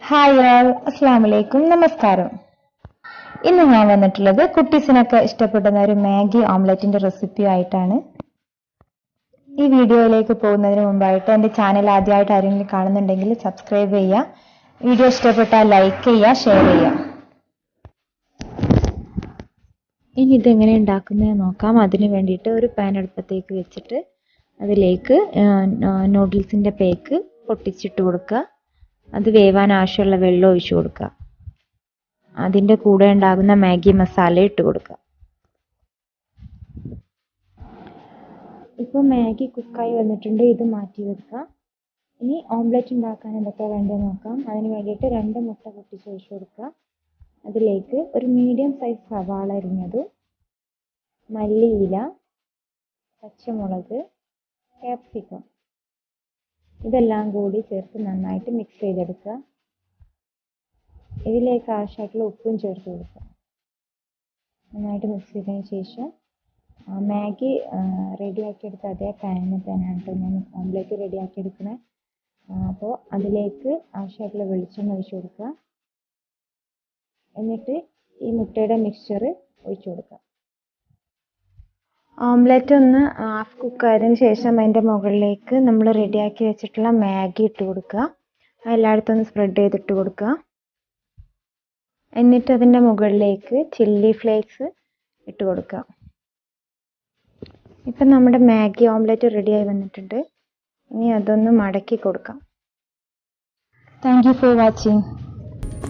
Hi ആൾ അസ്സലാമു അലൈക്കും നമസ്കാരം. ഇന്ന് ഞാൻ വന്നിട്ടുള്ളത് കുട്ടീസിനൊക്കെ ഇഷ്ടപ്പെടുന്ന ഒരു മാഗി ഓംലെറ്റിന്റെ റെസിപ്പി ആയിട്ടാണ്. ഈ വീഡിയോയിലേക്ക് പോകുന്നതിന് മുമ്പായിട്ട് എൻ്റെ ചാനൽ ആദ്യമായിട്ട് ആരെങ്കിലും കാണുന്നുണ്ടെങ്കിൽ സബ്സ്ക്രൈബ് ചെയ്യുക, വീഡിയോ ഇഷ്ടപ്പെട്ടാൽ ലൈക്ക് ചെയ്യുക, ഷെയർ ചെയ്യുക. ഇനി ഇതെങ്ങനെ ഉണ്ടാക്കുന്നത് നോക്കാം. അതിന് വേണ്ടിയിട്ട് ഒരു പാൻ അടുപ്പത്തേക്ക് വെച്ചിട്ട് അതിലേക്ക് നൂഡിൽസിൻ്റെ പേക്ക് പൊട്ടിച്ചിട്ട് കൊടുക്കുക. അത് വേവാൻ ആവശ്യമുള്ള വെള്ളം ഒഴിച്ചു കൊടുക്കുക. അതിൻ്റെ കൂടെ ഉണ്ടാകുന്ന മാഗി മസാല ഇട്ട് കൊടുക്കുക. ഇപ്പോൾ മാഗി കുക്കായി വന്നിട്ടുണ്ട്, ഇത് മാറ്റി വെക്കുക. ഇനി ഓംലെറ്റ് ഉണ്ടാക്കാൻ എന്തൊക്കെ വേണ്ടതെന്ന് നോക്കാം. അതിന് വേണ്ടിയിട്ട് 2 മുട്ട പൊട്ടിച്ച് ഒഴിച്ചു കൊടുക്കുക. അതിലേക്ക് ഒരു മീഡിയം സൈസ് സവാള അരിഞ്ഞത്, മല്ലിയില, പച്ചമുളക്, കാപ്സിക്കം ഇതെല്ലാം കൂടി ചേർത്ത് നന്നായിട്ട് മിക്സ് ചെയ്തെടുക്കുക. ഇതിലേക്ക് ആവശ്യമായിട്ടുള്ള ഉപ്പും ചേർത്ത് കൊടുക്കുക. നന്നായിട്ട് മിക്സ് ചെയ്തതിന് ശേഷം മാഗി റെഡിയാക്കിയെടുത്ത അതേ പാനിൽ തന്നെയാണ് കേട്ടോ ഞാൻ ഓംലെറ്റ് റെഡിയാക്കിയെടുക്കുന്നത്. അപ്പോൾ അതിലേക്ക് ആവശ്യമായിട്ടുള്ള വെളിച്ചെണ്ണ ഒഴിച്ചു കൊടുക്കുക. എന്നിട്ട് ഈ മുട്ടയുടെ മിക്സ്ചർ ഒഴിച്ചു കൊടുക്കുക. ഓംലെറ്റ് ഒന്ന് ഹാഫ് കുക്കായതിന് ശേഷം അതിൻ്റെ മുകളിലേക്ക് നമ്മൾ റെഡിയാക്കി വെച്ചിട്ടുള്ള മാഗി ഇട്ട് കൊടുക്കുക. എല്ലായിടത്തും ഒന്ന് സ്പ്രെഡ് ചെയ്തിട്ട് കൊടുക്കുക. എന്നിട്ട് അതിൻ്റെ മുകളിലേക്ക് ചില്ലി ഫ്ലേക്സ് ഇട്ട് കൊടുക്കുക. ഇപ്പം നമ്മുടെ മാഗി ഓംലെറ്റ് റെഡിയായി വന്നിട്ടുണ്ട്. ഇനി അതൊന്ന് മടക്കി കൊടുക്കാം. Thank you for watching.